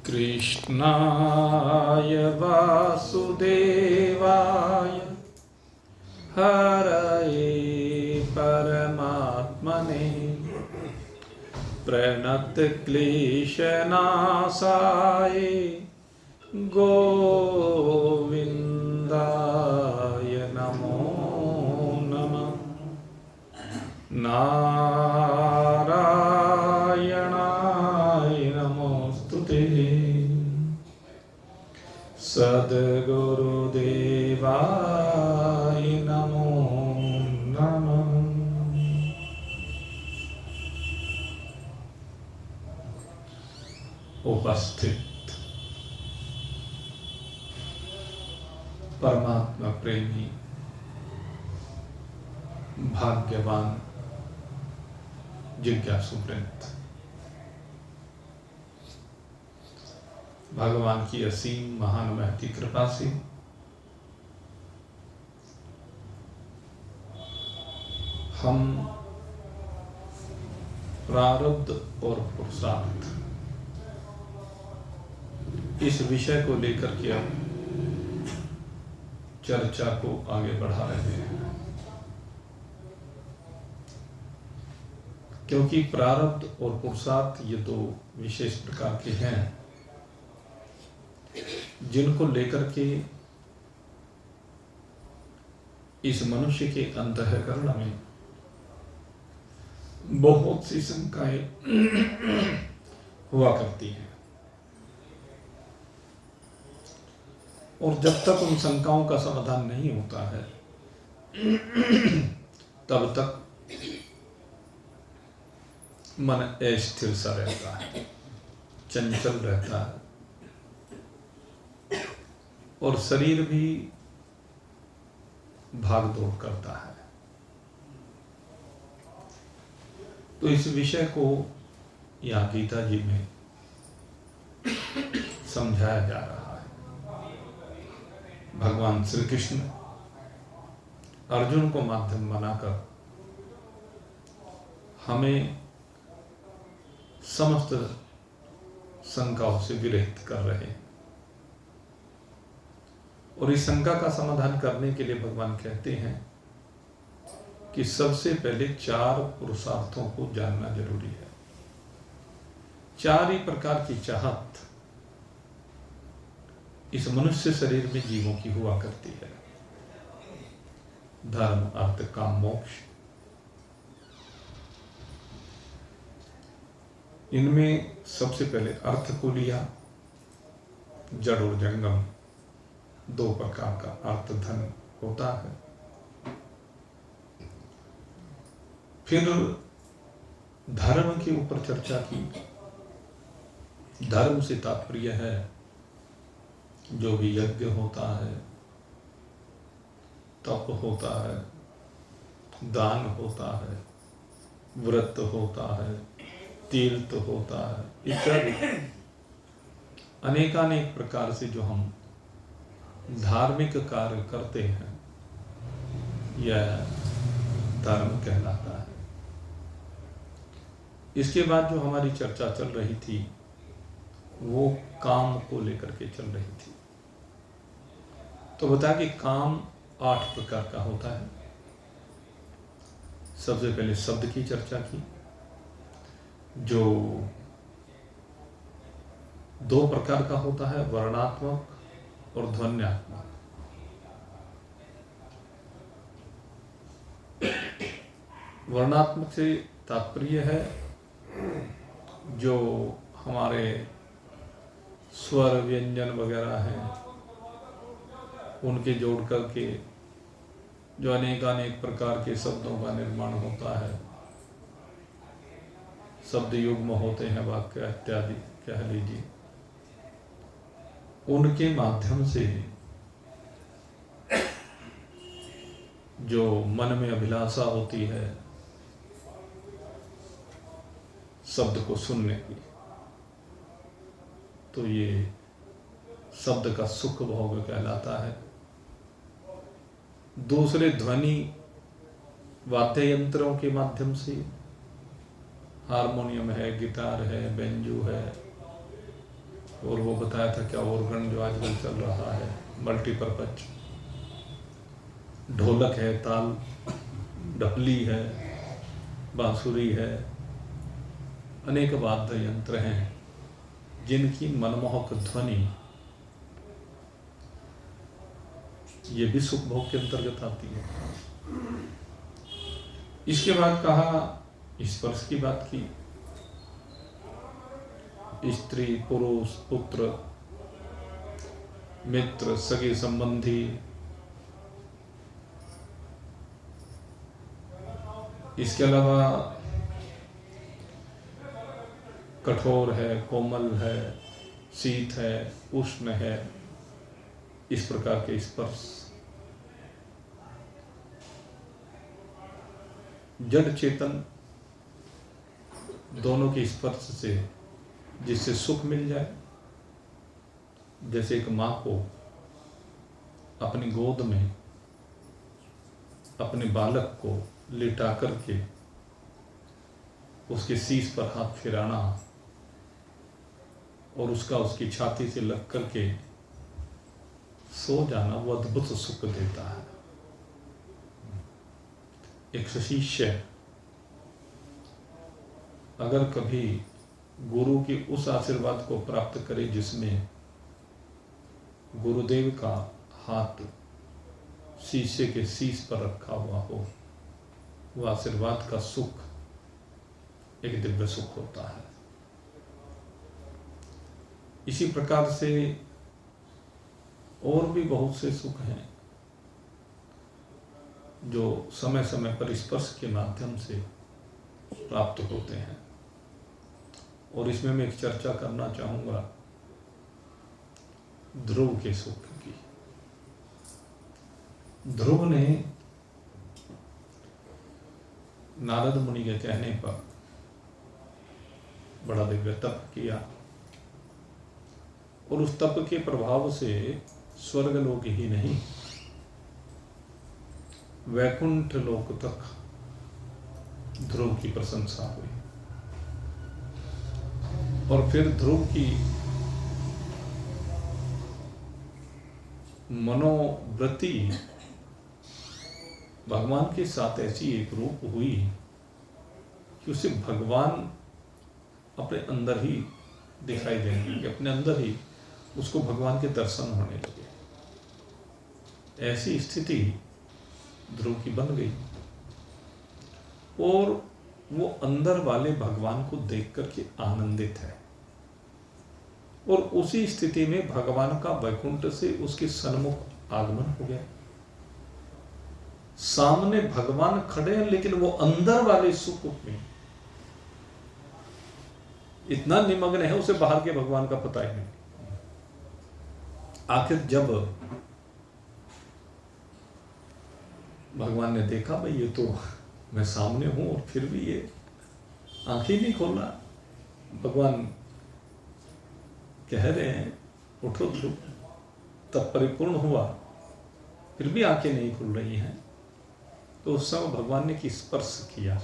कृष्णाय वासुदेवाय हरये परमात्मने प्रणतक्लेशनाशाय गोविन्दाय नमो नमः। नारायणाय नमोस्तुते। सद्गुरुदेवाय नमो नमः। उपस्थित परमात्मा प्रेमी भाग्यवान जिज्ञासु वृंद, भगवान की असीम महानुभाती कृपा से हम प्रारब्ध और पुरुषार्थ इस विषय को लेकर के अब चर्चा को आगे बढ़ा रहे हैं, क्योंकि प्रारब्ध और पुरुषार्थ ये दो विशेष प्रकार के हैं जिनको लेकर के इस मनुष्य के अंतःकरण में बहुत सी शंकाएं हुआ करती हैं, और जब तक उन शंकाओं का समाधान नहीं होता है तब तक मन अस्थिर सा रहता है, चंचल रहता है, और शरीर भी भाग दौड़ करता है। तो इस विषय को यहाँ गीता जी में समझाया जा रहा है। भगवान श्री कृष्ण अर्जुन को माध्यम बनाकर हमें समस्त शंकाओं से विरहित कर रहे हैं, और इस शंका का समाधान करने के लिए भगवान कहते हैं कि सबसे पहले 4 पुरुषार्थों को जानना जरूरी है। 4 ही प्रकार की चाहत इस मनुष्य शरीर में जीवों की हुआ करती है: धर्म, अर्थ, काम, मोक्ष। इनमें सबसे पहले अर्थ को लिया। जड़ और जंगम 2 प्रकार का अर्थ धन होता है। फिर धर्म के ऊपर चर्चा की। धर्म से तात्पर्य है जो भी यज्ञ होता है, तप होता है, दान होता है, व्रत होता है, तीर्थ होता है, इत्यादि अनेकानेक प्रकार से जो हम धार्मिक कार्य करते हैं, यह धर्म कहलाता है। इसके बाद जो हमारी चर्चा चल रही थी वो काम को लेकर के चल रही थी। तो बता कि काम 8 प्रकार का होता है। सबसे पहले शब्द की चर्चा की, जो 2 प्रकार का होता है, वर्णात्मक और ध्वन्यात्मक। वर्णात्मक से तात्पर्य है जो हमारे स्वर, व्यंजन वगैरह हैं, उनके जोड़ करके जो अनेकानेक प्रकार के शब्दों का निर्माण होता है, शब्द युग्म होते हैं, वाक्य इत्यादि कह लीजिए, उनके माध्यम से जो मन में अभिलाषा होती है शब्द को सुनने की, तो ये शब्द का सुख भोग कहलाता है। दूसरे ध्वनि वाद्य यंत्रों के माध्यम से, हारमोनियम है, गिटार है, बेंजू है, और वो बताया था क्या ऑर्गन जो आजकल चल रहा है मल्टीपर्पज, ढोलक है, ताल, डफली है, बांसुरी है, अनेक वाद्य यंत्र हैं जिनकी मनमोहक ध्वनि ये भी सुख भोग के अंतर्गत आती है। इसके बाद कहा स्पर्श की बात की, स्त्री, पुरुष, पुत्र, मित्र, सगे संबंधी, इसके अलावा कठोर है, कोमल है, शीत है, उष्ण है, इस प्रकार के स्पर्श। जड़ चेतन दोनों के स्पर्श से जिससे सुख मिल जाए, जैसे एक माँ को अपनी गोद में अपने बालक को लिटा करके उसके शीश पर हाथ फिराना और उसका उसकी छाती से लग करके सो जाना, वो अद्भुत सुख देता है। एक शिष्य अगर कभी गुरु के उस आशीर्वाद को प्राप्त करे जिसमें गुरुदेव का हाथ शीशे के शीश पर रखा हुआ हो, वो आशीर्वाद का सुख एक दिव्य सुख होता है। इसी प्रकार से और भी बहुत से सुख हैं जो समय समय पर स्पर्श के माध्यम से प्राप्त होते हैं। और इसमें मैं एक चर्चा करना चाहूँगा ध्रुव के सुख की। ध्रुव ने नारद मुनि के कहने पर बड़ा दिव्य तप किया और उस तप के प्रभाव से स्वर्गलोक ही नहीं वैकुंठ लोक तक ध्रुव की प्रशंसा हुई। और फिर ध्रुव की मनोवृत्ति भगवान के साथ ऐसी एक रूप हुई कि उसे भगवान अपने अंदर ही दिखाई देने लगे, अपने अंदर ही उसको भगवान के दर्शन होने लगे। ऐसी स्थिति ध्रुव की बन गई और वो अंदर वाले भगवान को देख करके आनंदित है। और उसी स्थिति में भगवान का वैकुंठ से उसके सन्मुख आगमन हो गया। सामने भगवान खड़े हैं लेकिन वो अंदर वाले सुख में इतना निमग्न है उसे बाहर के भगवान का पता ही नहीं। आखिर जब भगवान ने देखा भाई ये तो मैं सामने हूं और फिर भी ये आंखें नहीं खोल रहा, भगवान कह रहे हैं उठो ध्रुव, तब परिपूर्ण हुआ फिर भी आंखें नहीं खुल रही हैं। तो उस समय भगवान ने स्पर्श किया।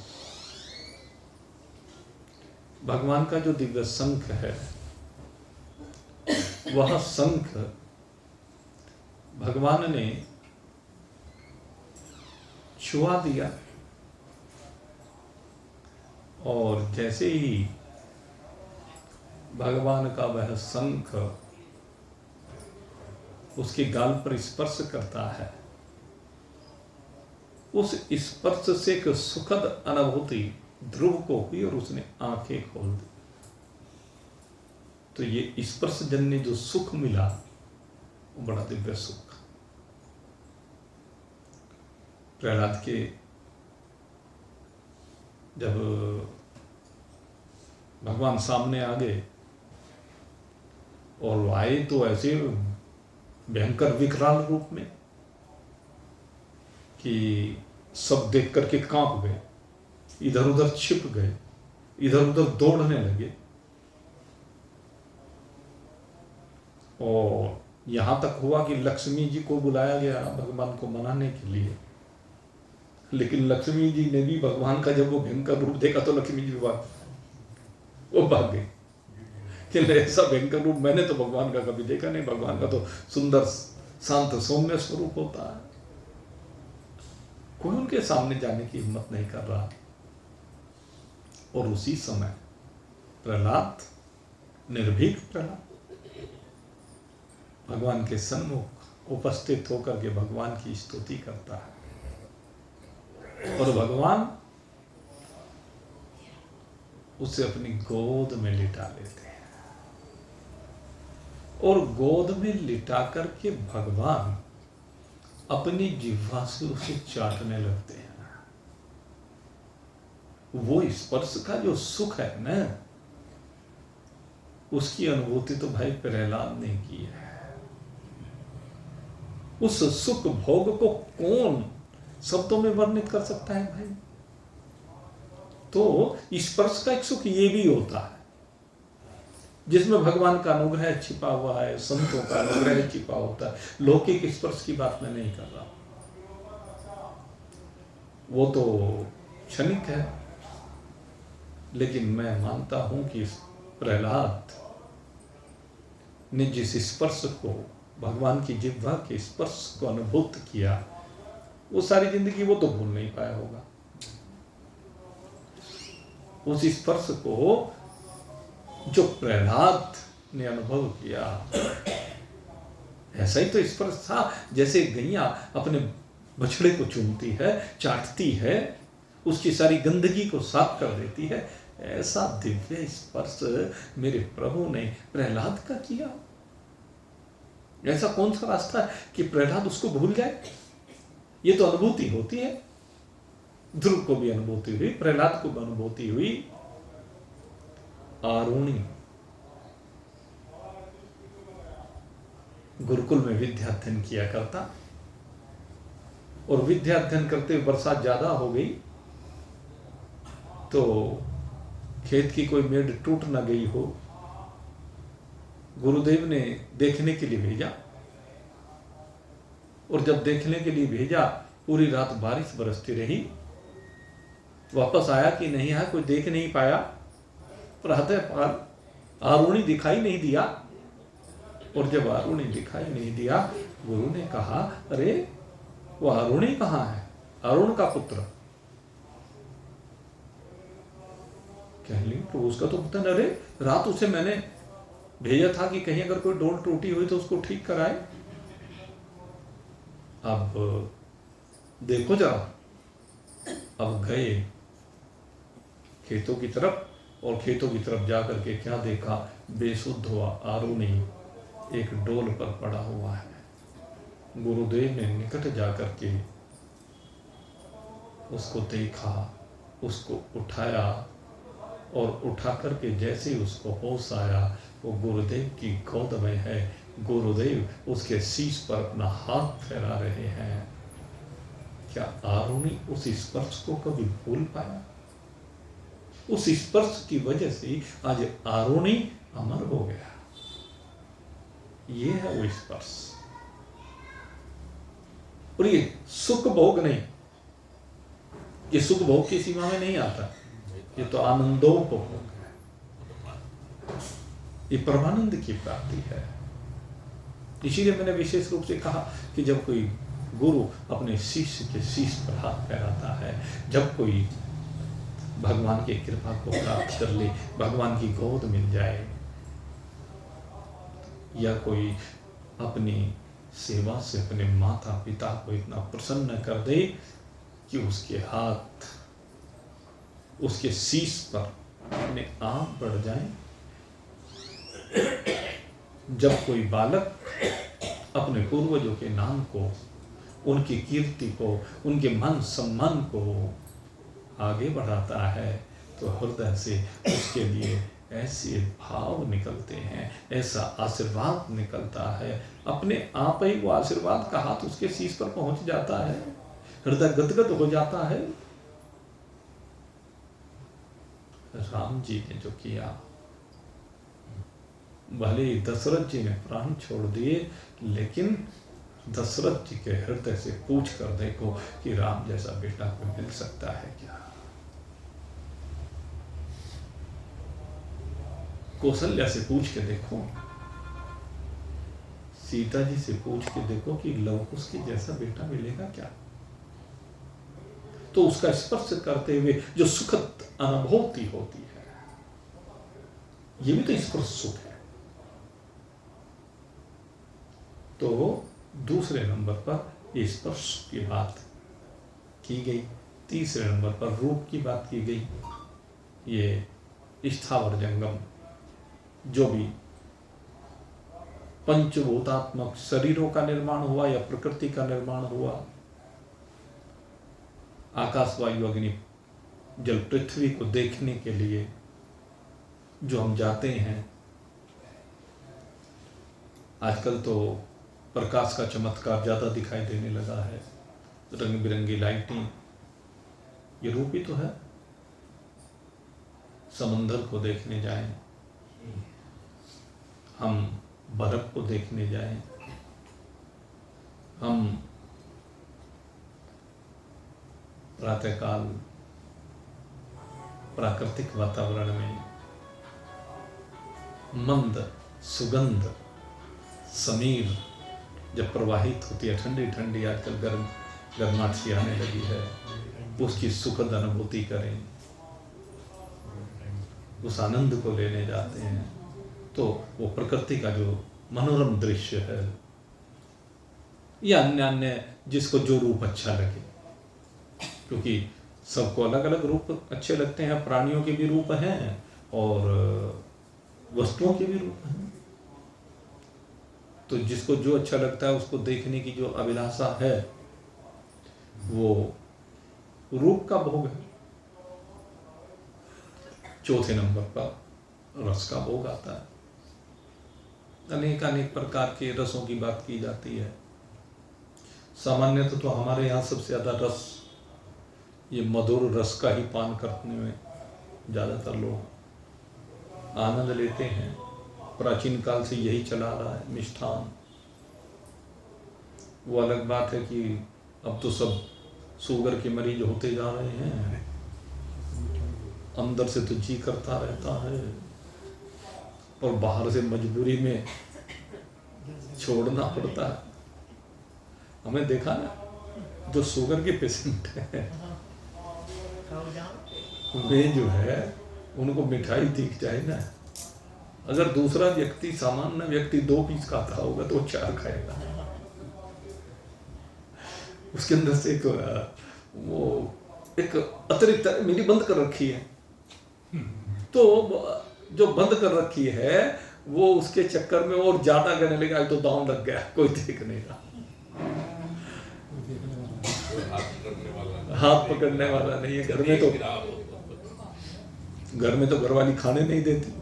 भगवान का जो दिव्य शंख है वह शंख भगवान ने छुआ दिया और जैसे ही भगवान का वह शंख उसके गाल पर स्पर्श करता है, उस स्पर्श से एक सुखद अनुभूति ध्रुव को हुई और उसने आंखें खोल दी। तो ये स्पर्श जन्य जो सुख मिला वो बड़ा दिव्य सुख। प्रहलाद के जब भगवान सामने आ गए और वो आए तो ऐसे भयंकर विकराल रूप में कि सब देख करके कांप गए, इधर उधर छिप गए, इधर उधर दौड़ने लगे। और यहां तक हुआ कि लक्ष्मी जी को बुलाया गया भगवान को मनाने के लिए, लेकिन लक्ष्मी जी ने भी भगवान का जब वो भयंकर रूप देखा तो लक्ष्मी जी वो भाग गई, कि ऐसा भयंकर रूप मैंने तो भगवान का कभी देखा नहीं। भगवान का तो सुंदर शांत सौम्य स्वरूप होता है। कोई उनके सामने जाने की हिम्मत नहीं कर रहा। और उसी समय प्रहलाद, निर्भीक प्रहलाद, भगवान के सन्मुख उपस्थित होकर के भगवान की स्तुति करता है। और भगवान उसे अपनी गोद में लिटा लेते हैं और गोद में लिटा करके भगवान अपनी जिह्वा से उसे चाटने लगते हैं। वो स्पर्श का जो सुख है ना, उसकी अनुभूति तो भाई प्रहलाद ने की है। उस सुख भोग को कौन शब्दों में वर्णित कर सकता है भाई? तो स्पर्श का एक सुख ये भी होता है जिसमें भगवान का अनुग्रह छिपा हुआ है, संतों का अनुग्रह छिपा होता है। लौकिक स्पर्श की बात मैं नहीं कर रहा, वो तो क्षणिक है। लेकिन मैं मानता हूं कि प्रहलाद ने जिस स्पर्श को, भगवान की जिह्वा के स्पर्श को अनुभूत किया, वो सारी जिंदगी वो तो भूल नहीं पाया होगा। उस स्पर्श को जो प्रहलाद ने अनुभव किया, ऐसा ही तो स्पर्श था जैसे गैया अपने बछड़े को चूमती है, चाटती है, उसकी सारी गंदगी को साफ कर देती है। ऐसा दिव्य स्पर्श मेरे प्रभु ने प्रहलाद का किया। ऐसा कौन सा रास्ता है कि प्रहलाद उसको भूल जाए? ये तो अनुभूति होती है। ध्रुव को भी अनुभूति हुई, प्रहलाद को भी अनुभूति हुई। आरुणि गुरुकुल में विद्या अध्ययन किया करता, और विद्या अध्ययन करते हुए बरसात ज्यादा हो गई तो खेत की कोई मेड़ टूट ना गई हो, गुरुदेव ने देखने के लिए भेजा। और जब देखने के लिए भेजा, पूरी रात बारिश बरसती रही। वापस आया कि नहीं आया, कोई देख नहीं पाया। प्रातः आरुणि दिखाई नहीं दिया। और जब आरुणि दिखाई नहीं दिया, गुरु ने कहा, अरे वो आरुणि कहाँ है? अरुण का पुत्र। कह ली तो उसका तो पता नहीं। अरे रात उसे मैंने भेजा था कि कहीं अगर कोई डोल टूटी हुई तो उसको ठीक कराए। अब देखो जरा। अब गए खेतों की तरफ, और खेतों की तरफ जाकर के क्या देखा? बेसुध हुआ आरुणि एक डोल पर पड़ा हुआ है। गुरुदेव ने निकट जाकर के उसको देखा, उसको उठाया, और उठा करके जैसे ही उसको होश आया, वो गुरुदेव की गोद में है। गुरुदेव उसके शीश पर अपना हाथ फैला रहे हैं। क्या आरुणि उस स्पर्श को कभी भूल पाया? उस स्पर्श की वजह से आज आरुणि अमर हो गया। ये है वो स्पर्श। और ये सुख भोग नहीं, ये सुख भोग की सीमा में नहीं आता। ये तो आनंदोपभोग है, ये परमानंद की प्राप्ति है। इसीलिए मैंने विशेष रूप से कहा कि जब कोई गुरु अपने शिष्य के शीश पर हाथ फैलाता है, जब कोई भगवान की कृपा को प्राप्त कर ले, भगवान की गोद मिल जाए, या कोई अपनी सेवा से अपने माता पिता को इतना प्रसन्न कर दे कि उसके हाथ उसके शीश पर अपने आप बढ़ जाएं। जब कोई बालक अपने पूर्वजों के नाम को, उनकी कीर्ति को, उनके मान सम्मान को आगे बढ़ाता है, तो हृदय से उसके लिए ऐसे भाव निकलते हैं, ऐसा आशीर्वाद निकलता है। अपने आप ही वो आशीर्वाद का हाथ उसके शीश पर पहुंच जाता है, हृदय गदगद हो जाता है। राम जी ने जो किया, भले ही दशरथ जी ने प्राण छोड़ दिए, लेकिन दशरथ जी के हृदय से पूछ कर देखो कि राम जैसा बेटा कोई मिल सकता है क्या? कौशल्या से पूछ के देखो, सीता जी से पूछ के देखो कि लव कुश के जैसा बेटा मिलेगा क्या। तो उसका स्पर्श करते हुए जो सुखद अनुभूति होती है, ये भी तो स्पर्श सुख है। तो दूसरे नंबर पर स्पर्श की बात की गई, तीसरे नंबर पर रूप की बात की गई। ये स्थावर जंगम जो भी पंचभूतात्मक शरीरों का निर्माण हुआ या प्रकृति का निर्माण हुआ, आकाश वायु अग्नि जल पृथ्वी को देखने के लिए जो हम जाते हैं, आजकल तो प्रकाश का चमत्कार ज्यादा दिखाई देने लगा है, रंग बिरंगी लाइटें, ये रूप ही तो है। समंदर को देखने जाएं, हम बर्फ को देखने जाएं, हम प्रातःकाल प्राकृतिक वातावरण में मंद सुगंध समीर जब प्रवाहित होती है, ठंडी ठंडी, आजकल गर्माहट सी आने लगी है, उसकी सुखद अनुभूति करें, उस आनंद को लेने जाते हैं। तो वो प्रकृति का जो मनोरम दृश्य है, या अन्य अन्य जिसको जो रूप अच्छा लगे, क्योंकि सबको अलग अलग रूप अच्छे लगते हैं। प्राणियों के भी रूप हैं और वस्तुओं के भी रूप हैं। तो जिसको जो अच्छा लगता है, उसको देखने की जो अभिलाषा है, वो रूप का भोग है। चौथे नंबर पर रस का भोग आता है। अनेक अनेक प्रकार के रसों की बात की जाती है। सामान्यतः तो हमारे यहाँ सबसे ज्यादा रस, ये मधुर रस का ही पान करने में ज्यादातर लोग आनंद लेते हैं। प्राचीन काल से यही चला रहा है, मिष्ठान। वो अलग बात है कि अब तो सब शुगर के मरीज होते जा रहे हैं, अंदर से तो जी करता रहता है और बाहर से मजबूरी में छोड़ना पड़ता है। हमें देखा ना, जो शुगर के पेशेंट हैं, वे जो है उनको मिठाई दिख जाए ना, अगर दूसरा व्यक्ति, सामान्य व्यक्ति 2 पीस खाता होगा तो 4 खाएगा। उसके अंदर से एक अतिरिक्त मेरी बंद कर रखी है, तो जो बंद कर रखी है वो उसके चक्कर में और ज्यादा करने लगा। तो दांव लग गया, कोई देखने का, हाथ पकड़ने वाला नहीं है। घर में तो घरवाली खाने नहीं देती।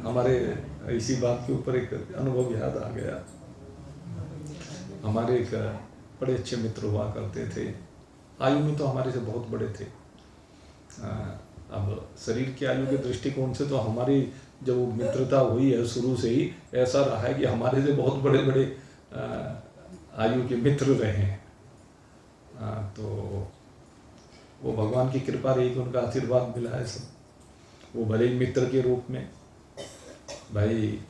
हमारे इसी बात के ऊपर एक अनुभव याद आ गया। हमारे एक बड़े अच्छे मित्र हुआ करते थे, आयु में तो हमारे से बहुत बड़े थे। अब शरीर की आयु के दृष्टिकोण से तो हमारी जब वो मित्रता हुई है, शुरू से ही ऐसा रहा है कि हमारे से बहुत बड़े बड़े आयु के मित्र रहे हैं। तो वो भगवान की कृपा रही कि उनका आशीर्वाद मिला है सब। वो भले ही मित्र के रूप में, भाई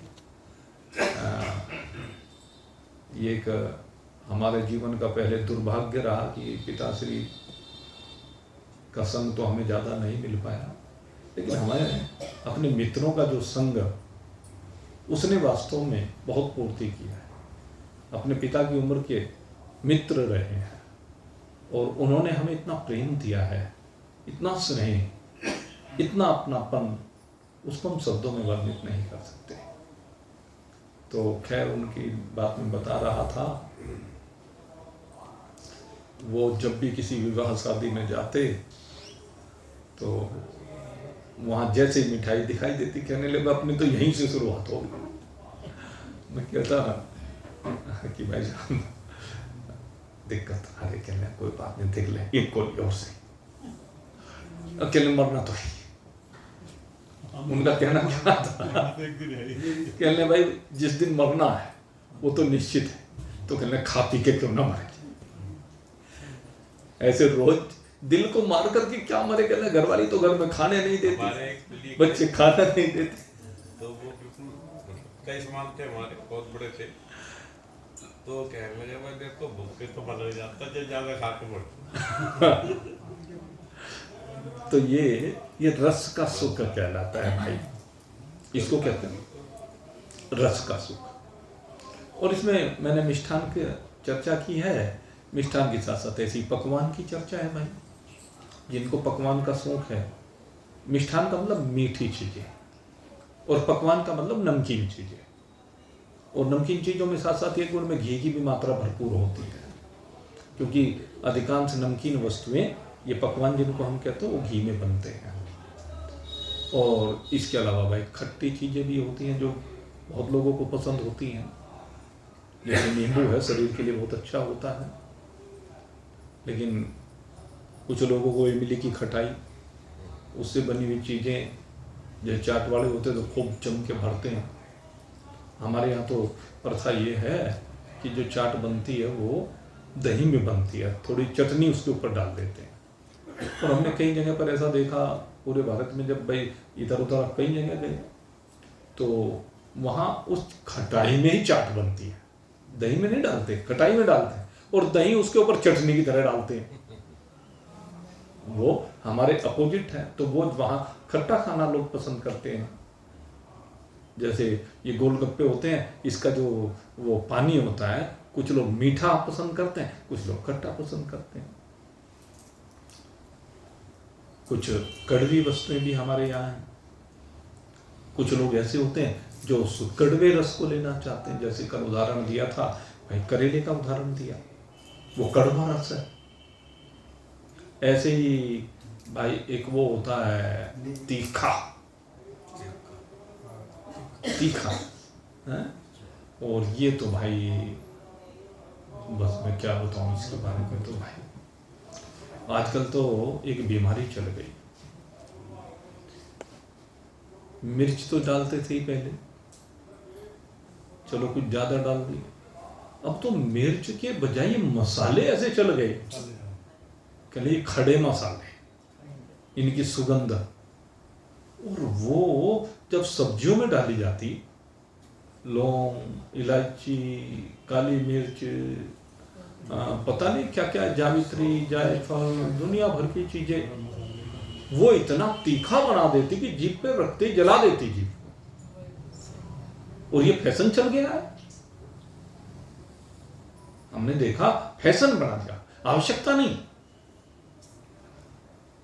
ये एक हमारे जीवन का पहले दुर्भाग्य रहा कि पिताश्री का संग तो हमें ज़्यादा नहीं मिल पाया, लेकिन हमें अपने मित्रों का जो संग, उसने वास्तव में बहुत पूर्ति किया है। अपने पिता की उम्र के मित्र रहे हैं और उन्होंने हमें इतना प्रेम दिया है, इतना स्नेह, इतना अपनापन, उसको हम शब्दों में वर्णित नहीं कर सकते। तो खैर, उनकी बात में बता रहा था, वो जब भी किसी विवाह शादी में जाते तो वहाँ जैसे ही मिठाई दिखाई देती, कहने लगे अपनी तो यहीं से शुरुआत होगी। मैं कहता कि भाई साहब दिक्कत, अरे कहने कोई बात नहीं, देख ले एक कोई और से, अकेले मरना तो है। उनका कहना क्या था, कहने भाई जिस दिन मरना है वो तो निश्चित है, तो कहने खा पी के क्यों ना मरे। ऐसे रोज दिल को मार करके क्या मरे, कहने घरवाली तो घर में खाने नहीं देती, बच्चे खाना नहीं देते, तो वो बिल्कुल कई सामान थे हमारे बहुत बड़े थे, तो कहने लगे भाई देखो भूख के तो मर नहीं जाता जब ज्यादा खा के मर। तो ये रस का सुख कहलाता है भाई, इसको कहते हैं रस का सुख। और इसमें मैंने मिष्ठान की चर्चा की है, मिष्ठान के साथ साथ ऐसी पकवान की चर्चा है भाई, जिनको पकवान का शौक है। मिष्ठान का मतलब मीठी चीजें और पकवान का मतलब नमकीन चीजें, और नमकीन चीजों में साथ साथ एक उनमें घी की भी मात्रा भरपूर होती है, क्योंकि अधिकांश नमकीन वस्तुएं, ये पकवान जिनको हम कहते हैं, वो घी में बनते हैं। और इसके अलावा भाई खट्टी चीजें भी होती हैं जो बहुत लोगों को पसंद होती हैं, जैसे नींबू है, शरीर के लिए बहुत अच्छा होता है। लेकिन कुछ लोगों को इमली की खटाई, उससे बनी हुई चीज़ें, जो चाट वाले होते हैं तो खूब जम के भरते हैं। हमारे यहाँ तो प्रथा ये है कि जो चाट बनती है वो दही में बनती है, थोड़ी चटनी उसके ऊपर डाल देते हैं। और हमने कई जगह पर ऐसा देखा पूरे भारत में, जब भाई इधर उधर कई जगह गए तो वहाँ उस खटाई में ही चाट बनती है, दही में नहीं डालते, खटाई में डालते हैं, और दही उसके ऊपर चटनी की तरह डालते हैं। वो हमारे अपोजिट है, तो वो वहाँ खट्टा खाना लोग पसंद करते हैं। जैसे ये गोलगप्पे होते हैं, इसका जो वो पानी होता है, कुछ लोग मीठा पसंद करते हैं, कुछ लोग खट्टा पसंद करते हैं। कुछ कड़वी वस्तुएं भी हमारे यहाँ हैं। कुछ लोग ऐसे होते हैं जो उस कड़वे रस को लेना चाहते हैं, जैसे कल उदाहरण दिया था भाई, करेले का उदाहरण दिया, वो कड़वा रस है। ऐसे ही भाई एक वो होता है तीखा, तीखा है? और ये तो भाई बस मैं क्या बताऊं इसके बारे में। तो भाई आजकल तो एक बीमारी चल गई, मिर्च तो डालते थे ही पहले, चलो कुछ ज्यादा डाल दी, अब तो मिर्च के बजाय मसाले ऐसे चल गए, कहले खड़े मसाले, इनकी सुगंध, और वो जब सब्जियों में डाली जाती, लौंग, इलायची, काली मिर्च, पता नहीं क्या क्या, जावित्री, जायफल, दुनिया भर की चीजें, वो इतना तीखा बना देती कि जीभ पे रखते जला देती जीभ। और ये फैशन चल गया है, हमने देखा फैशन बना दिया, आवश्यकता नहीं।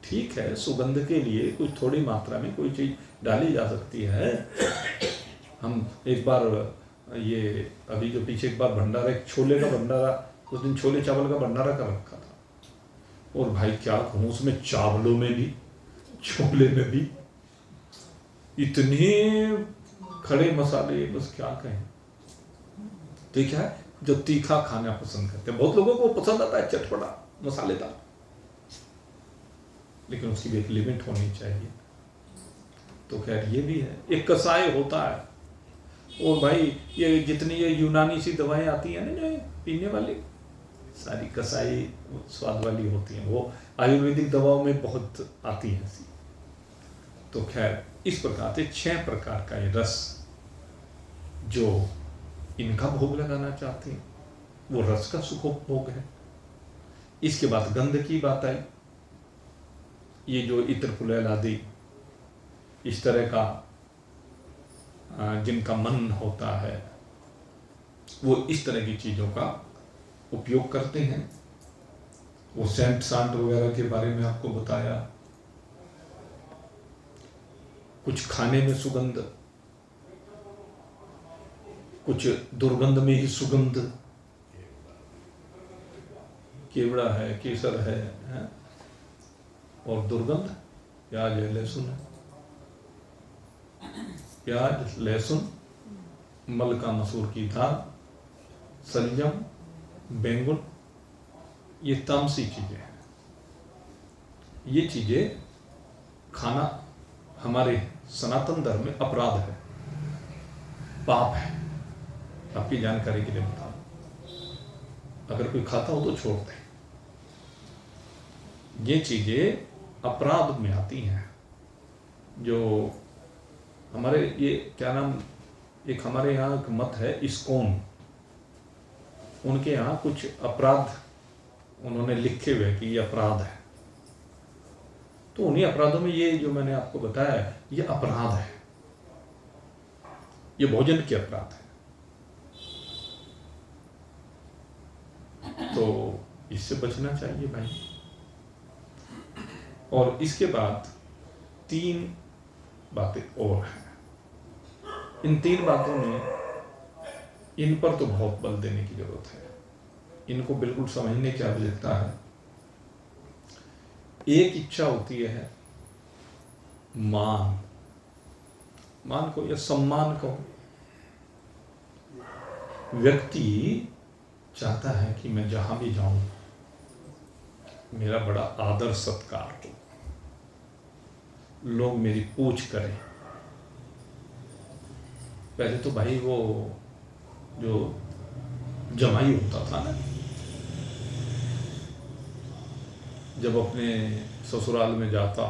ठीक है, सुगंध के लिए कुछ थोड़ी मात्रा में कोई चीज डाली जा सकती है। हम एक बार ये अभी जो पीछे एक बार भंडारा, एक छोले का भंडारा, उस दिन छोले चावल का भंडारा कर रखा था, और भाई क्या कहूं, उसमें चावलों में भी छोले में भी इतने खड़े मसाले, बस क्या कहें। तो क्या है, जो तीखा खाना पसंद करते हैं, बहुत लोगों को पसंद आता है चटपटा मसालेदार, लेकिन उसकी भी एक लिमिट होनी चाहिए। तो खैर ये भी है, एक कसाय होता है। और भाई ये जितनी ये यूनानी सी दवाएं आती हैं ना, जो पीने वाली, सारी कसाई स्वाद वाली होती हैं, वो आयुर्वेदिक दवाओं में बहुत आती हैं सी। तो खैर इस प्रकार से 6 प्रकार का ये रस जो इनका भोग लगाना चाहते हैं, वो रस का सुखोपभोग है। इसके बाद गंध की बात आई, ये जो इत्र पुलैल आदि इस तरह का जिनका मन होता है, वो इस तरह की चीजों का उपयोग करते हैं। वो सेंट सांट वगैरह के बारे में आपको बताया, कुछ खाने में सुगंध, कुछ दुर्गंध में ही सुगंध, केवड़ा है, केसर है? और दुर्गंध प्याज है, लहसुन है, प्याज, लहसुन, मलका मसूर की दाल, सलजम, बैंगन, ये तामसी चीजें हैं। ये चीजें खाना हमारे सनातन धर्म में अपराध है, पाप है। आपकी जानकारी के लिए बता दूं, अगर कोई खाता हो तो छोड़ दे। ये चीजें अपराध में आती हैं, जो हमारे ये क्या नाम, एक हमारे यहाँ एक मत है इस्कॉन, उनके यहाँ कुछ अपराध उन्होंने लिखे हुए कि ये अपराध है, तो उन्हीं अपराधों में ये जो मैंने आपको बताया ये अपराध है, ये भोजन के अपराध है। तो इससे बचना चाहिए भाई। और इसके बाद 3 बातें और हैं। इन 3 बातों में इन पर तो बहुत बल देने की जरूरत है, इनको बिल्कुल समझने की आवश्यकता है। एक इच्छा होती है मान को या सम्मान को। व्यक्ति चाहता है कि मैं जहां भी जाऊं मेरा बड़ा आदर सत्कार हो, लोग मेरी पूछ करें। पहले तो भाई वो जो जमाई होता था ना, जब अपने ससुराल में जाता,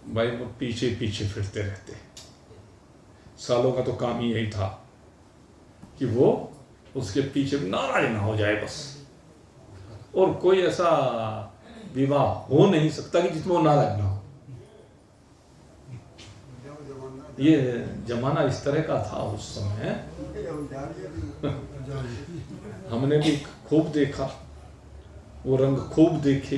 भाई वो पीछे पीछे फिरते रहते। सालों का तो काम ही यही था कि वो उसके पीछे नाराज ना हो जाए बस। और कोई ऐसा विवाह हो नहीं सकता कि जिसमें वो नाराज ना हो। ये जमाना इस तरह का था उस समय। हमने भी खूब देखा, वो रंग खूब देखे,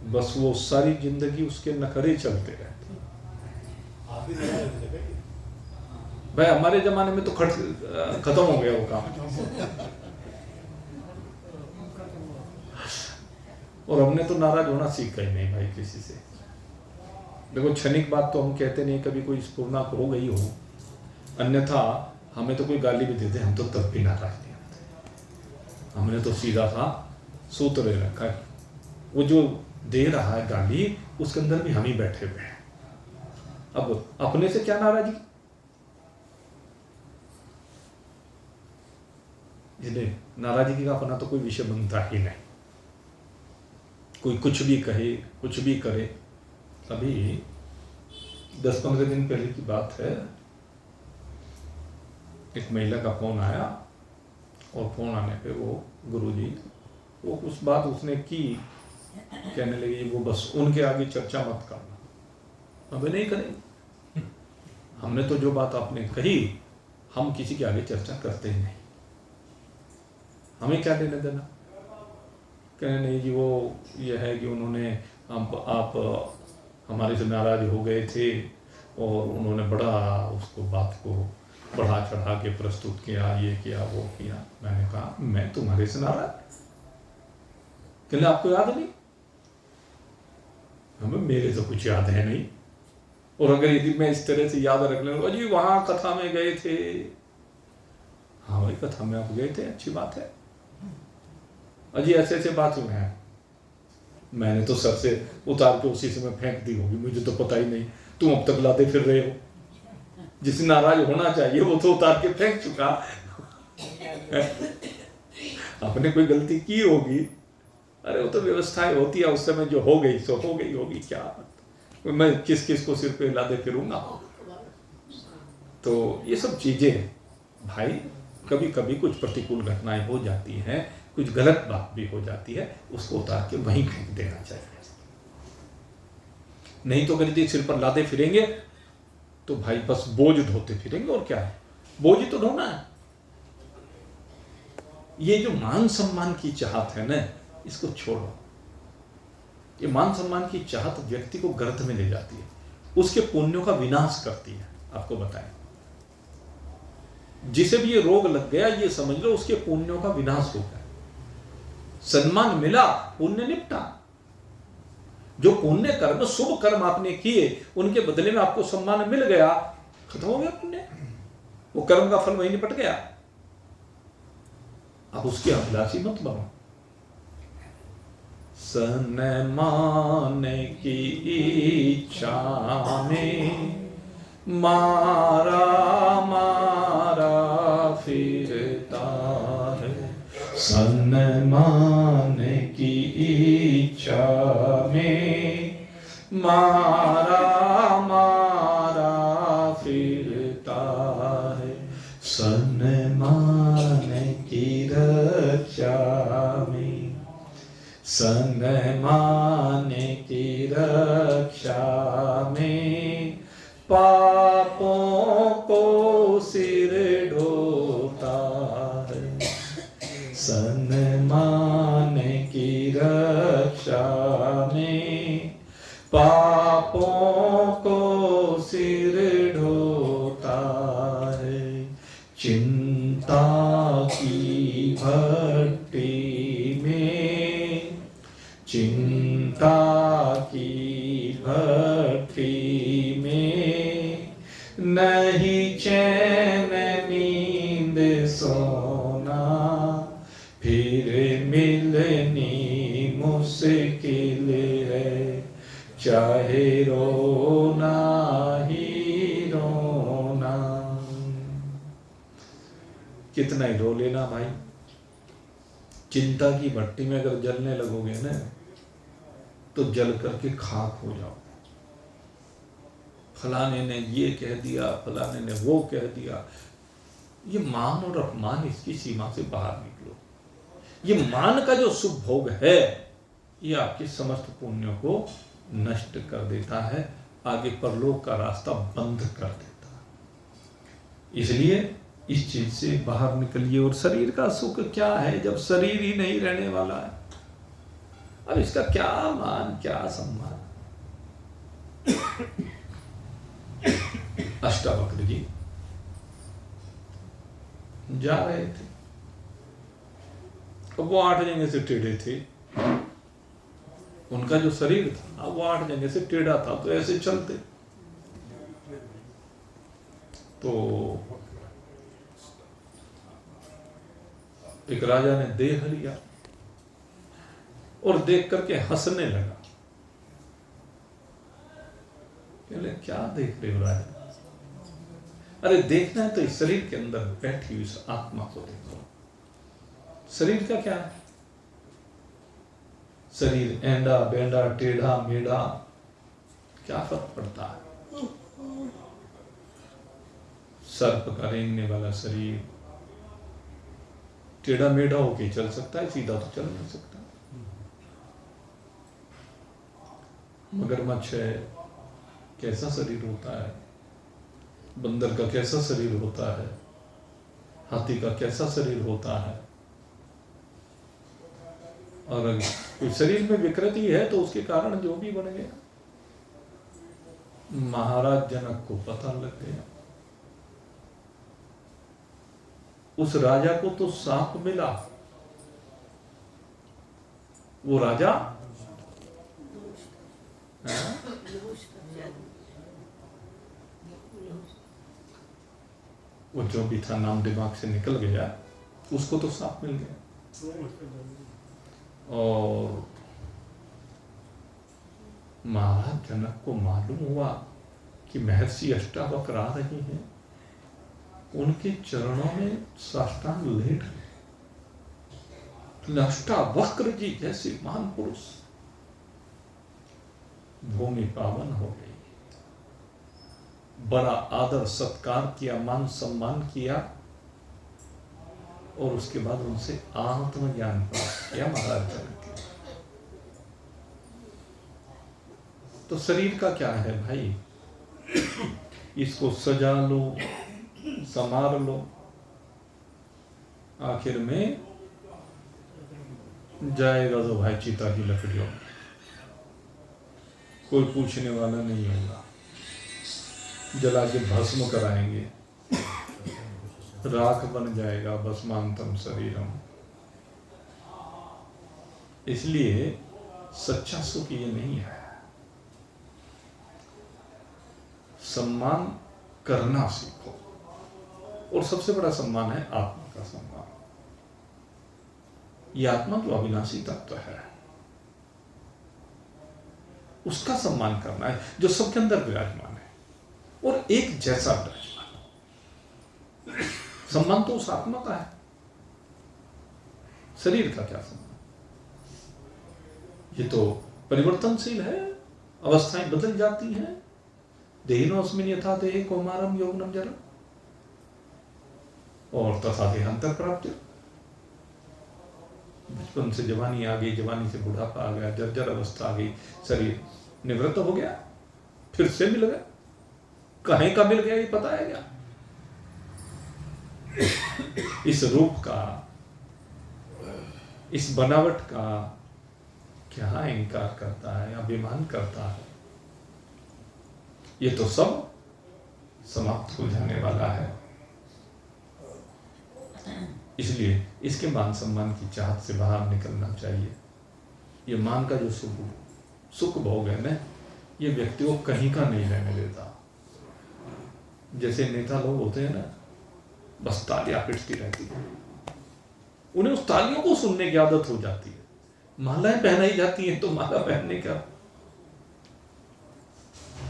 बस वो सारी जिंदगी उसके नखरे चलते रहते। भाई हमारे जमाने में तो खत्म हो गया वो काम। और हमने तो नाराज होना सीखा ही नहीं भाई किसी से। देखो क्षणिक बात तो हम कहते नहीं, कभी कोई स्फूर्णा हो गई हो, अन्यथा हमें तो कोई गाली भी देते हम तो तब भी नाराज नहीं होते। हमने तो सीधा सा सूत्र ले रखा है, वो जो दे रहा है गाली उसके अंदर भी हम ही बैठे हुए हैं। अब अपने से क्या नाराजगी, इसलिए नाराजगी का अपना तो कोई विषय बनता ही नहीं। कोई कुछ भी कहे कुछ भी करे। अभी 10-15 दिन पहले की बात है, एक महिला का फोन आया और फोन आने पे वो गुरुजी, वो कुछ बात उसने की, कहने लगी वो बस उनके आगे चर्चा मत करना। अबे नहीं करेंगे, हमने तो जो बात आपने कही हम किसी के आगे चर्चा करते ही नहीं, हमें क्या लेने देना। कहने नहीं जी वो ये है कि उन्होंने आप हमारे से नाराज हो गए थे और उन्होंने बड़ा उसको बात को बढ़ा चढ़ा के प्रस्तुत किया, ये किया वो किया। मैंने कहा मैं तुम्हारे से नाराज? कहने आपको याद नहीं? हमें मेरे तो कुछ याद है नहीं, और अगर यदि मैं इस तरह से याद रख लूंगा जी वहां कथा में गए थे, हाँ भाई कथा में आप गए थे, अच्छी बात है, अजी ऐसे ऐसे बात हुए हैं, मैंने तो सर से उतार के उसी समय फेंक दी होगी, मुझे तो पता ही नहीं, तुम अब तक लाते फिर रहे हो। जिसे नाराज होना चाहिए वो तो उतार के फेंक चुका। आपने कोई गलती की होगी, अरे वो तो व्यवस्थाएं होती है, उस समय जो हो गई सो हो गई होगी, क्या मैं किस किस को सिर पे लादे फिरूंगा। तो ये सब चीजें भाई, कभी कभी कुछ प्रतिकूल घटनाएं हो जाती हैं, कुछ गलत बात भी हो जाती है, उसको उतार के वहीं फेंक देना चाहिए। नहीं तो अगर यदि सिर पर लादे फिरेंगे तो भाई बस बोझ ढोते फिरेंगे, और क्या है, बोझ ही तो ढोना है। ये जो मान सम्मान की चाहत है ना, इसको छोड़ो। ये मान सम्मान की चाहत व्यक्ति को गर्त में ले जाती है, उसके पुण्यों का विनाश करती है। आपको बताएं, जिसे भी ये रोग लग गया ये समझ लो उसके पुण्यों का विनाश हो गया। सम्मान मिला, पुण्य निपटा। जो पुण्य कर्म शुभ कर्म आपने किए उनके बदले में आपको सम्मान मिल गया, खत्म हो गया पुण्य, वो कर्म का फल वहीं निपट गया। अब उसकी अभिलाषी मत बनो। सम्मान की इच्छा में मारा मारा फिरता है, सम्मान की इच्छा में मारा मारा फिरता है, सन्मान की रक्षा में, सन्मान की रक्षा में, पापों को सिर ढोता है, सन्मान की रक्षा में, पापों को सिर ढोता है। चिंता की भट्टी में, चिंता की भट्टी में, नहीं चैन नींद सोना, फिर मिलनी मुश्किल है, चाहे रोना ही रोना। कितना ही रो लेना भाई, चिंता की भट्टी में अगर जलने लगोगे ना तो जल करके खाक हो जाओ। फलाने ने ये कह दिया, फलाने ने वो कह दिया, ये मान और अपमान, इसकी सीमा से बाहर निकलो। ये मान का जो शुभ भोग है ये आपके समस्त पुण्यों को नष्ट कर देता है, आगे परलोक का रास्ता बंद कर देता है। इसलिए इस चीज से बाहर निकलिए। और शरीर का सुख क्या है जब शरीर ही नहीं रहने वाला है? अब इसका क्या मान, क्या सम्मान। अष्टावक्र जी जा रहे थे, अब वो 8 जगह से टेढ़े थे, उनका जो शरीर था वो 8 जगह से टेढ़ा था, तो ऐसे चलते। तो एक राजा ने देख लिया और देख करके हंसने लगा। क्या देख रहे हो राजा? अरे देखना है तो इस शरीर के अंदर बैठी हुई इस आत्मा को देखो। शरीर का क्या है? शरीर एंडा बेंडा टेढ़ा मेढ़ा क्या फर्क पड़ता है? सर्प का रेंगने वाला शरीर टेढ़ा मेढ़ा होके चल सकता है, सीधा तो चल नहीं सकता। मगरमच्छ है, कैसा शरीर होता है? बंदर का कैसा शरीर होता है? हाथी का कैसा शरीर होता है? और अगर शरीर में विकृति है तो उसके कारण जो भी बन गया। महाराज जनक को पता लग गया। उस राजा को तो सांप मिला, वो राजा वो जो भी था नाम दिमाग से निकल गया, उसको तो सांप मिल गया। और महाराज जनक को मालूम हुआ कि महर्षि अष्टावक्र आ रहे हैं, उनके चरणों में साष्टांग लेट गए। अष्टावक्र जी जैसे महान पुरुष, भूमि पावन हो गई। बड़ा आदर सत्कार किया, मान सम्मान किया, और उसके बाद उनसे आत्मज्ञान प्राप्त किया महाराज जनक के। तो शरीर का क्या है भाई? इसको सजा लो, संवार लो, आखिर में जाएगा तो भाई चिता की लकड़ियों में, कोई पूछने वाला नहीं होगा। जला के भस्म कराएंगे, राख बन जाएगा भस्मांतम शरीरम। इसलिए सच्चा सुख ये नहीं है। सम्मान करना सीखो, और सबसे बड़ा सम्मान है आत्मा का सम्मान। ये आत्मा जो अविनाशी तत्व है, उसका सम्मान करना है, जो सबके अंदर विराजमान है और एक जैसा विराजमान। सम्मान तो उस आत्मा का है, शरीर का क्या सम्मान? ये तो परिवर्तनशील है, अवस्थाएं बदल जाती हैं। देहिनोऽस्मिन् यथा देहे कौमारम यौवनम जरा और तथा देहांतर प्राप्त। बचपन से जवानी आ गई, जवानी से बुढ़ापा आ गया, जर्जर अवस्था आ गई, शरीर निवृत्त हो गया, फिर से मिल गया। कहीं का मिल गया ये पता है क्या? इस रूप का, इस बनावट का क्या इंकार करता है, अभिमान करता है? ये तो सब समाप्त हो जाने वाला है। इसलिए इसके मान सम्मान की चाहत से बाहर निकलना चाहिए। ये मान का जो सुख भोग है ना, ये व्यक्ति को कहीं का नहीं रहने देता। जैसे नेता लोग होते हैं ना, बस तालियां पिटती रहती है, उन्हें उस तालियों को सुनने की आदत हो जाती है। मालाएं पहनाई जाती हैं तो माला पहनने का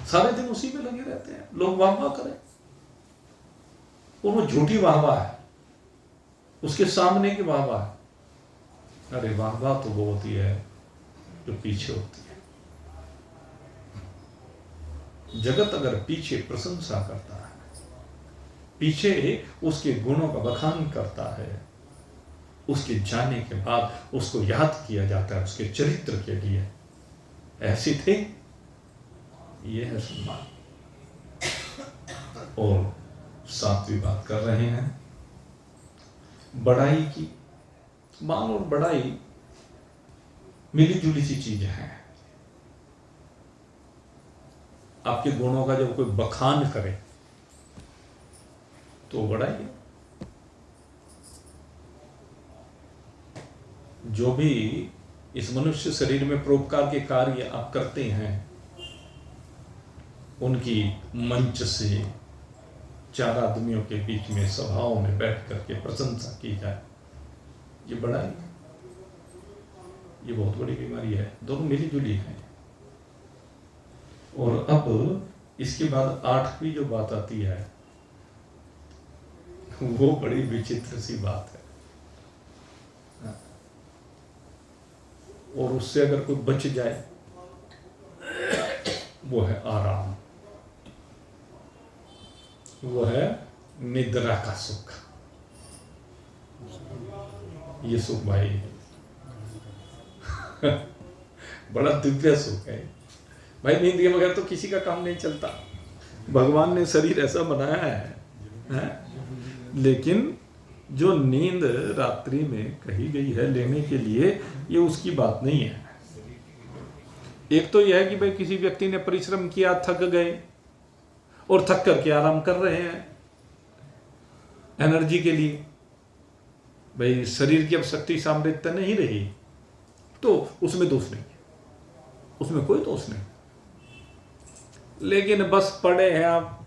सारे दिन उसी में लगे रहते हैं, लोग वाह वाह करें। और वो झूठी वाह वाह है, उसके सामने की वाह वाह है। अरे वाह वाह तो वो होती है जो पीछे होती है। जगत अगर पीछे प्रशंसा करता है, पीछे उसके गुणों का बखान करता है, उसके जाने के बाद उसको याद किया जाता है उसके चरित्र के लिए, ऐसे थे, ये है सम्मान। और सातवीं बात कर रहे हैं बड़ाई की। मान और बड़ाई मिली जुली सी चीज है। आपके गुणों का जब कोई बखान करे तो बड़ाई है। जो भी इस मनुष्य शरीर में परोपकार के कार्य आप करते हैं, उनकी मंच से चार आदमियों के बीच में सभाओं में बैठ करके प्रशंसा की जाए, ये बड़ाई है। ये बहुत बड़ी बीमारी है। दोनों मिली जुली है। और अब इसके बाद आठवीं जो बात आती है वो बड़ी विचित्र सी बात है, और उससे अगर कोई बच जाए वो है आराम, वो है निद्रा का सुख। ये सुख भाई बड़ा दिव्य सुख है भाई। नींद के बगैर तो किसी का काम नहीं चलता। भगवान ने शरीर ऐसा बनाया है? लेकिन जो नींद रात्रि में कही गई है लेने के लिए, ये उसकी बात नहीं है। एक तो यह है कि भाई किसी व्यक्ति ने परिश्रम किया, थक गए और थक करके आराम कर रहे हैं एनर्जी के लिए, भाई शरीर की अब शक्ति सामर्थ्य नहीं रही, तो उसमें दोष नहीं, उसमें कोई दोष नहीं। लेकिन बस पड़े हैं आप,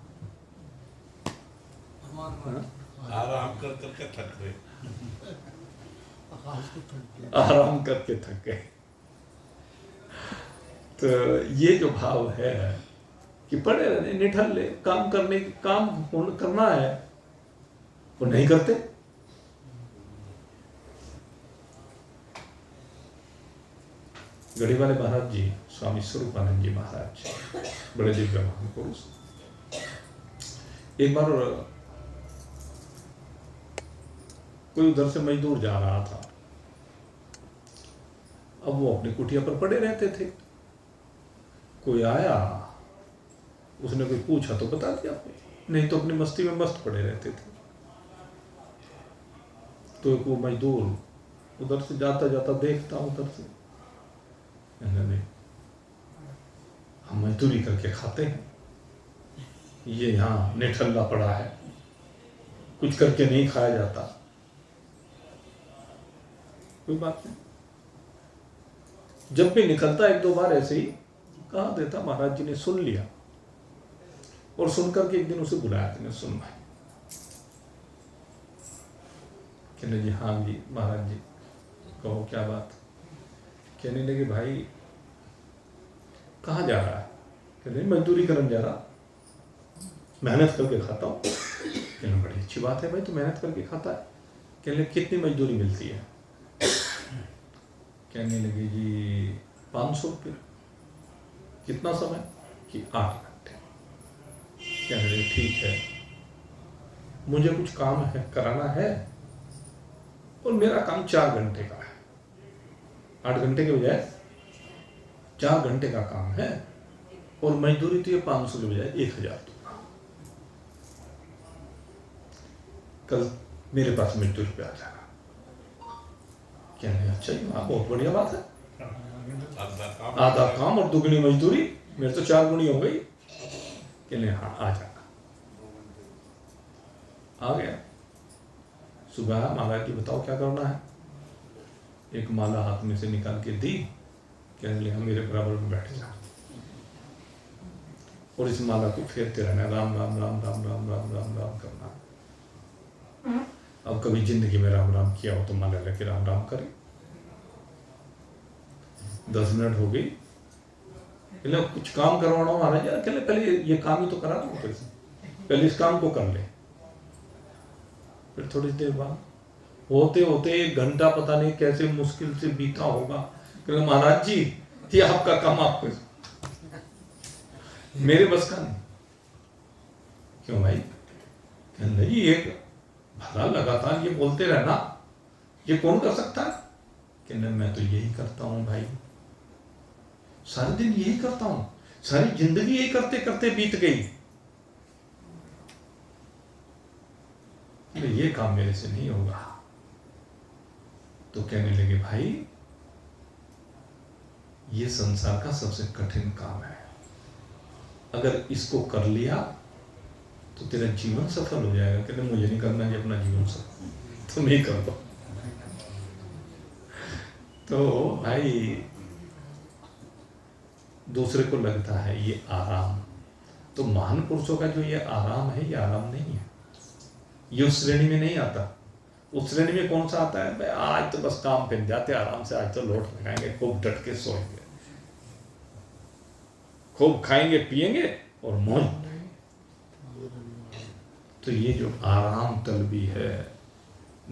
आराम कर करके थक गए, आराम करके थक गए। तो ये जो भाव है कि पड़े रहने, निठल ले, काम करने, काम करना है, वो नहीं करते। गढ़ी वाले महाराज जी, स्वामी स्वरूपानंद जी महाराज, बड़े दिव्य महापुरुष, एक बार कोई उधर से मजदूर जा रहा था। अब वो अपनी कुटिया पर पड़े रहते थे। कोई आया, उसने कोई पूछा तो बता दिया, नहीं तो अपनी मस्ती में मस्त पड़े रहते थे। तो वो मजदूर उधर से जाता जाता देखता, उधर से, नहीं हम मजदूरी करके खाते हैं, ये यहाँ निठल्ला पड़ा है, कुछ करके नहीं खाया जाता। कोई बात नहीं, जब भी निकलता एक दो बार ऐसे ही कहा देता। महाराज जी ने सुन लिया और सुन करके एक दिन उसे बुलाया, तुमने सुन भाई, कहने जी हाँ जी महाराज जी कहो क्या बात। कहने लगे भाई कहाँ जा रहा है? कहने मजदूरी करने जा रहा, मेहनत करके खाता हूँ। कहने बड़ी अच्छी बात है भाई, तू मेहनत करके खाता है। कहने लगे कितनी मजदूरी मिलती है? कहने लगे जी 500 रुपये। कितना समय? कि 8 घंटे। कहने लगे ठीक है, मुझे कुछ काम है, कराना है, और मेरा काम 4 घंटे का है। 8 घंटे के बजाय 4 घंटे का काम है, और मजदूरी तो ये 500 के बजाय 1000 दूंगा। कल मेरे पास मजदूरी पे आ जाना। कहने अच्छा ही बहुत बढ़िया बात है, आधा काम और दुगनी मजदूरी, मेरे तो 4 गुनी हो गई। कहने हाँ आ जाना। आ गया। सुबह महाराज जी बताओ क्या करना है। एक माला हाथ में से निकाल के दी। कहने लगे मेरे बराबर में बैठ जा, और इस माला को फेरते रहना, राम राम राम राम राम राम राम राम करना। अब कभी जिंदगी में राम राम किया हो तो माला लेके राम राम करे। 10 मिनट हो गई। पहले कुछ काम करवाना हो महाराज यार, कहले पहले ये काम ही तो करा दो, पहले इस काम को कर ले। फिर थोड़ी देर बाद होते होते 1 घंटा पता नहीं कैसे मुश्किल से बीता होगा। कहले महाराज जी ये आपका काम आपको, मेरे बस का नहीं। क्यों भाई? कहने जी एक भला लगातार ये बोलते रहना, ये कौन कर सकता है? कहने मैं तो यही करता हूं भाई, सारे दिन यही करता हूं, सारी जिंदगी यही करते करते बीत गई, ये काम मेरे से नहीं होगा। तो कहने लगे भाई ये संसार का सबसे कठिन काम है, अगर इसको कर लिया तो तेरा जीवन सफल हो जाएगा। कहते मुझे नहीं करना है अपना जीवन सफल, तुम नहीं कर दो। तो भाई दूसरे को लगता है ये आराम, तो महान पुरुषों का जो ये आराम है, ये आराम नहीं है, ये उस श्रेणी में नहीं आता। उस श्रेणी में कौन सा आता है? भाई आज तो बस काम पे जाते आराम से, आज तो लोट लगाएंगे, खूब डट के सोएंगे, खूब खाएंगे पिएंगे और मौज। तो ये जो आराम तलबी है,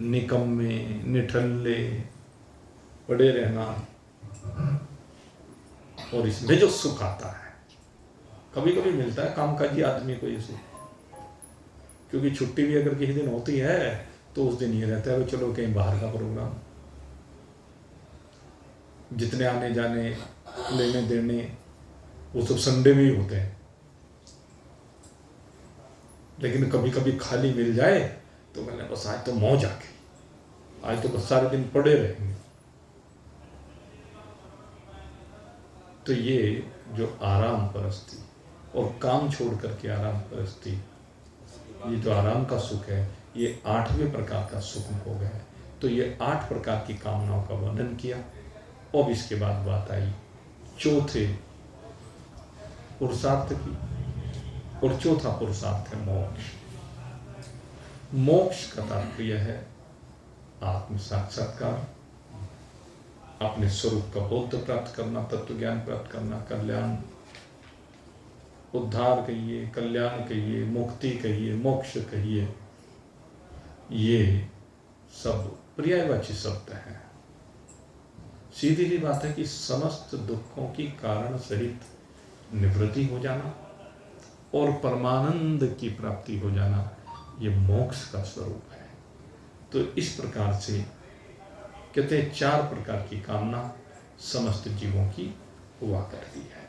निकम्मे निठल्ले पड़े रहना, और इसमें जो सुख आता है, कभी कभी मिलता है कामकाजी आदमी को ये सुख, क्योंकि छुट्टी भी अगर किसी दिन होती है तो उस दिन ये रहता है चलो कहीं बाहर का प्रोग्राम, जितने आने जाने लेने देने वो सब संडे में ही होते हैं। लेकिन कभी कभी खाली मिल जाए तो मैंने बस आज तो मौज आ गई, आज तो बस सारे दिन पड़े रहेंगे। तो ये जो आराम परस्ती और काम छोड़ करके आराम परस्ती, ये जो आराम का सुख है, ये 8वें प्रकार का सुख हो गया है। तो ये 8 प्रकार की कामनाओं का वर्णन किया। अब इसके बाद बात आई चौथे पुरुषार्थ की, और चौथा पुरुषार्थ है मोक्ष। मोक्ष का तात्पर्य है आत्म साक्षात्कार, अपने स्वरूप का बोध प्राप्त करना, तत्व ज्ञान प्राप्त करना, कल्याण, उद्धार कहिए, कल्याण कहिए, मुक्ति कहिए, मोक्ष कहिए, ये सब पर्यायवाची शब्द हैं। सीधी सी बात है कि समस्त दुखों की कारण सहित निवृत्ति हो जाना और परमानंद की प्राप्ति हो जाना, ये मोक्ष का स्वरूप है। तो इस प्रकार से कहते हैं 4 प्रकार की कामना समस्त जीवों की हुआ करती है।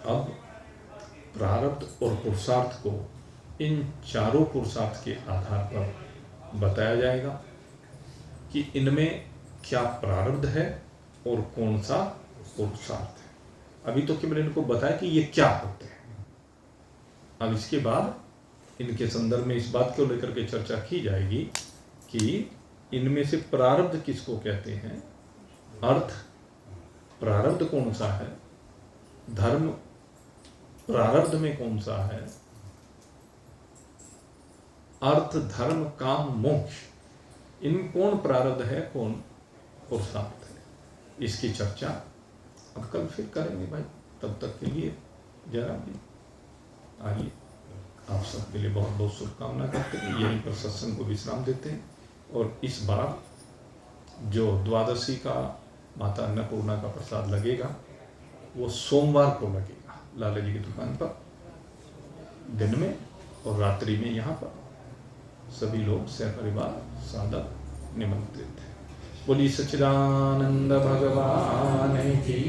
अब प्रारब्ध और पुरुषार्थ को इन चारों पुरुषार्थ के आधार पर बताया जाएगा कि इनमें क्या प्रारब्ध है और कौन सा पुरुषार्थ है। अभी तो केवल इनको बताया कि ये क्या होते हैं। अब इसके बाद इनके संदर्भ में इस बात को लेकर के चर्चा की जाएगी कि इनमें से प्रारब्ध किसको कहते हैं, अर्थ प्रारब्ध कौन सा है, धर्म प्रारब्ध में कौन सा है, अर्थ धर्म काम मोक्ष, इन कौन प्रारब्ध है, कौन पुरुषार्थ है। इसकी चर्चा अब कल फिर करेंगे भाई। तब तक के लिए जरा भी आइए, आप सबके लिए बहुत बहुत शुभकामना करते हैं। यहीं पर सत्संग को विश्राम देते हैं। और इस बार जो द्वादशी का माता अन्नपूर्णा का प्रसाद लगेगा वो सोमवार को लगेगा लाला जी की दुकान पर, दिन में और रात्रि में यहाँ पर सभी लोग सहपरिवार सादर निमंत्रित हैं। बोली सच्चिदानंद भगवान की।